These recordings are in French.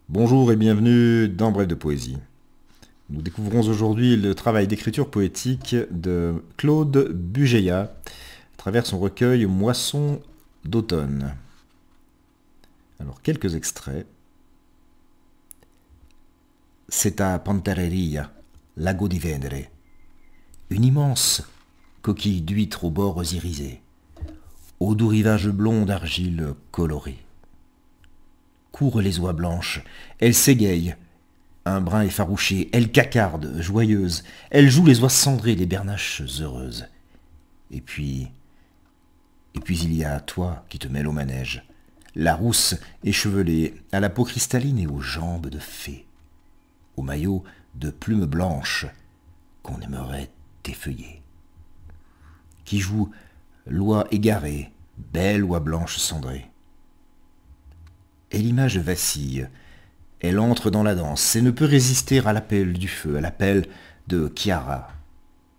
Bonjour et bienvenue dans Bref de Poésie. Nous découvrons aujourd'hui le travail d'écriture poétique de Claude Bugeyat à travers son recueil Moisson d'automne. Alors, quelques extraits. C'est à Pantelleria, lago di Venere, une immense coquille d'huître aux bords irisés, au doux rivage blond d'argile colorée. Courent les oies blanches, elles s'égayent, un brin effarouché, elles cacardent, joyeuses, elles jouent les oies cendrées des bernaches heureuses. Et puis il y a toi qui te mêles au manège, la rousse échevelée, à la peau cristalline et aux jambes de fée, au maillot de plumes blanches qu'on aimerait effeuiller, qui joue l'oie égarée, belle oie blanche cendrée. Et l'image vacille, elle entre dans la danse et ne peut résister à l'appel du feu, à l'appel de Chiara,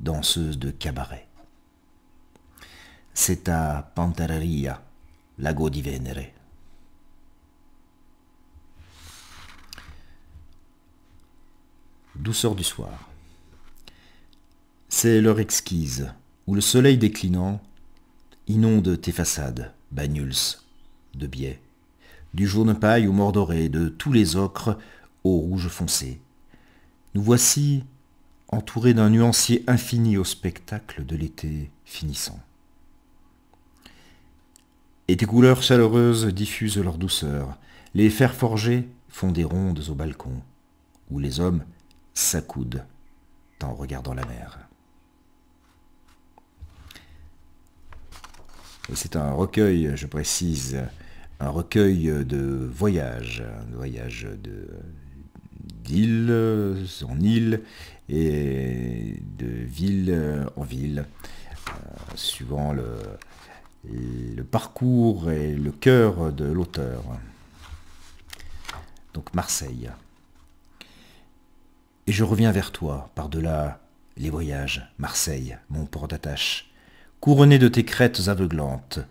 danseuse de cabaret. C'est à Pantelleria, lago di Venere. Douceur du soir. C'est l'heure exquise où le soleil déclinant inonde tes façades, Banyuls, de biais, du jaune paille au mordoré, de tous les ocres au rouge foncé. Nous voici entourés d'un nuancier infini au spectacle de l'été finissant. Et tes couleurs chaleureuses diffusent leur douceur. Les fers forgés font des rondes au balcon, où les hommes s'accoudent en regardant la mer. Et c'est un recueil, je précise, un recueil de voyages, d'île en île et de ville en ville, suivant le parcours et le cœur de l'auteur. Donc Marseille. Et je reviens vers toi, par-delà les voyages, Marseille, mon port d'attache, couronné de tes crêtes aveuglantes,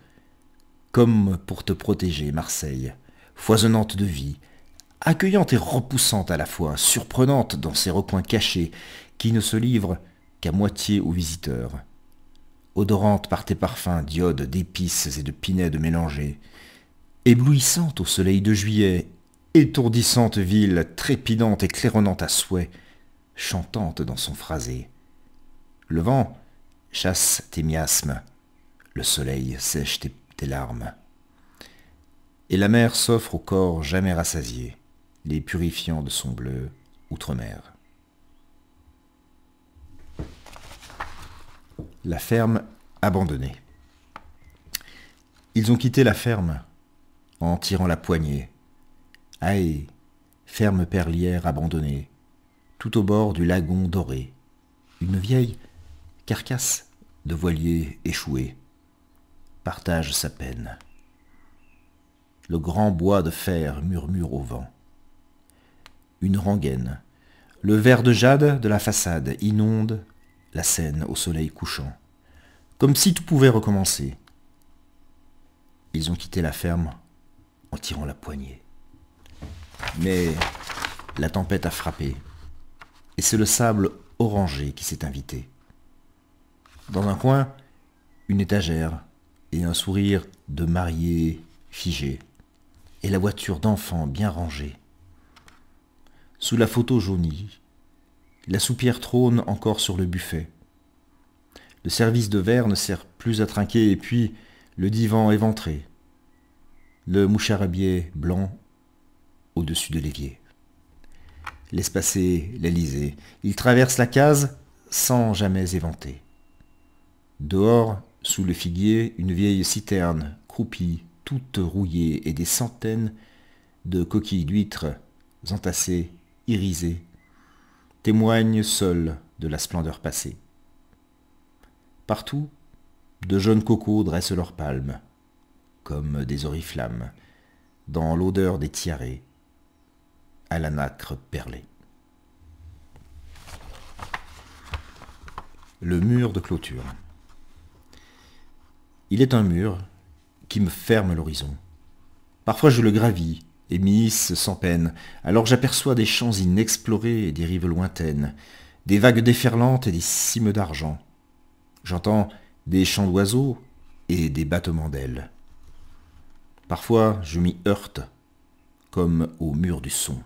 comme pour te protéger, Marseille, foisonnante de vie, accueillante et repoussante à la fois, surprenante dans ses recoins cachés, qui ne se livrent qu'à moitié aux visiteurs, odorante par tes parfums d'iodes, d'épices et de pinèdes mélangées, éblouissante au soleil de juillet, étourdissante ville, trépidante et claironnante à souhait, chantante dans son phrasé. Le vent chasse tes miasmes, le soleil sèche tes larmes. Et la mer s'offre au corps jamais rassasié, les purifiant de son bleu outre-mer. La ferme abandonnée. Ils ont quitté la ferme en tirant la poignée. Aïe, ferme perlière abandonnée, tout au bord du lagon doré, une vieille carcasse de voilier échoué partage sa peine. Le grand bois de fer murmure au vent. Une rengaine, le verre de jade de la façade inonde la Seine au soleil couchant, comme si tout pouvait recommencer. Ils ont quitté la ferme en tirant la poignée. Mais la tempête a frappé, et c'est le sable orangé qui s'est invité. Dans un coin, une étagère et un sourire de mariée figé, et la voiture d'enfant bien rangée. Sous la photo jaunie, la soupière trône encore sur le buffet. Le service de verre ne sert plus à trinquer, et puis le divan éventré, le moucharabier blanc au-dessus de l'évier. L'espacé, l'Élysée, il traverse la case sans jamais éventer. Dehors, sous le figuier, une vieille citerne croupie, toute rouillée, et des centaines de coquilles d'huîtres entassées, irisées, témoignent seules de la splendeur passée. Partout, de jeunes cocos dressent leurs palmes, comme des oriflammes, dans l'odeur des tiarets, à la nacre perlée. Le mur de clôture. Il est un mur qui me ferme l'horizon. Parfois je le gravis, et m'hisse sans peine. Alors j'aperçois des champs inexplorés et des rives lointaines, des vagues déferlantes et des cimes d'argent. J'entends des chants d'oiseaux et des battements d'ailes. Parfois je m'y heurte, comme au mur du son.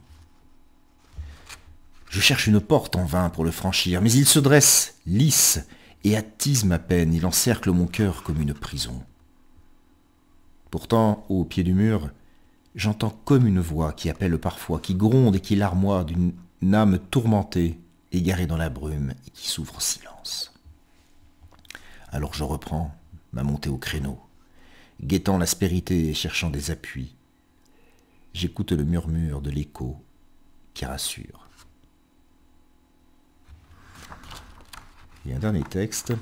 Je cherche une porte en vain pour le franchir, mais il se dresse, lisse, et attise ma peine, il encercle mon cœur comme une prison. Pourtant, au pied du mur, j'entends comme une voix qui appelle parfois, qui gronde et qui larmoie d'une âme tourmentée, égarée dans la brume et qui s'ouvre en silence. Alors je reprends ma montée au créneau, guettant l'aspérité et cherchant des appuis. J'écoute le murmure de l'écho qui rassure. Et un dernier texte.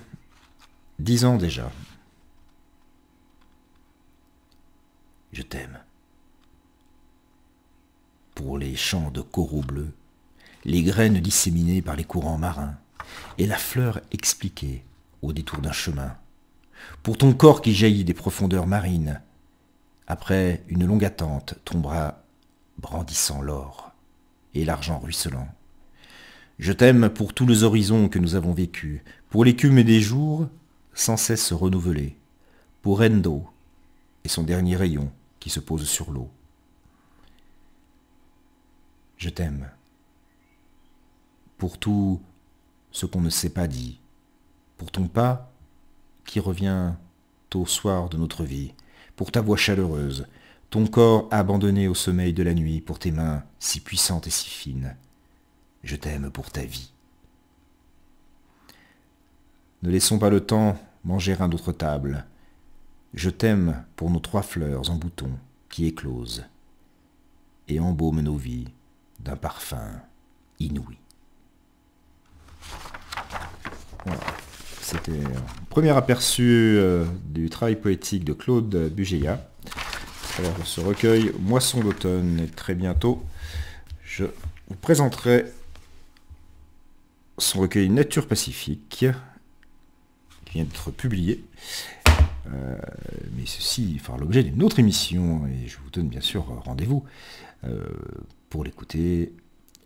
10 ans déjà. Je t'aime. Pour les champs de coraux bleus, les graines disséminées par les courants marins, et la fleur expliquée au détour d'un chemin. Pour ton corps qui jaillit des profondeurs marines, après une longue attente, ton bras brandissant l'or et l'argent ruisselant. Je t'aime pour tous les horizons que nous avons vécus, pour l'écume des jours sans cesse renouvelés, pour Endo et son dernier rayon qui se pose sur l'eau. Je t'aime pour tout ce qu'on ne s'est pas dit, pour ton pas qui revient au soir de notre vie, pour ta voix chaleureuse, ton corps abandonné au sommeil de la nuit, pour tes mains si puissantes et si fines. Je t'aime pour ta vie. Ne laissons pas le temps manger à notre table. Je t'aime pour nos 3 fleurs en bouton qui éclosent et embaument nos vies d'un parfum inouï. Voilà. C'était un premier aperçu du travail poétique de Claude Bugéa. Alors, ce recueil Moisson d'automne, et très bientôt, je vous présenterai son recueil Nature Pacifique, qui vient d'être publié. Mais ceci fera l'objet d'une autre émission, et je vous donne bien sûr rendez-vous pour l'écouter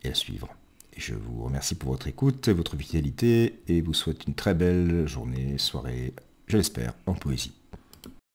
et la suivre. Et je vous remercie pour votre écoute, votre fidélité, et vous souhaite une très belle journée, soirée, je l'espère, en poésie.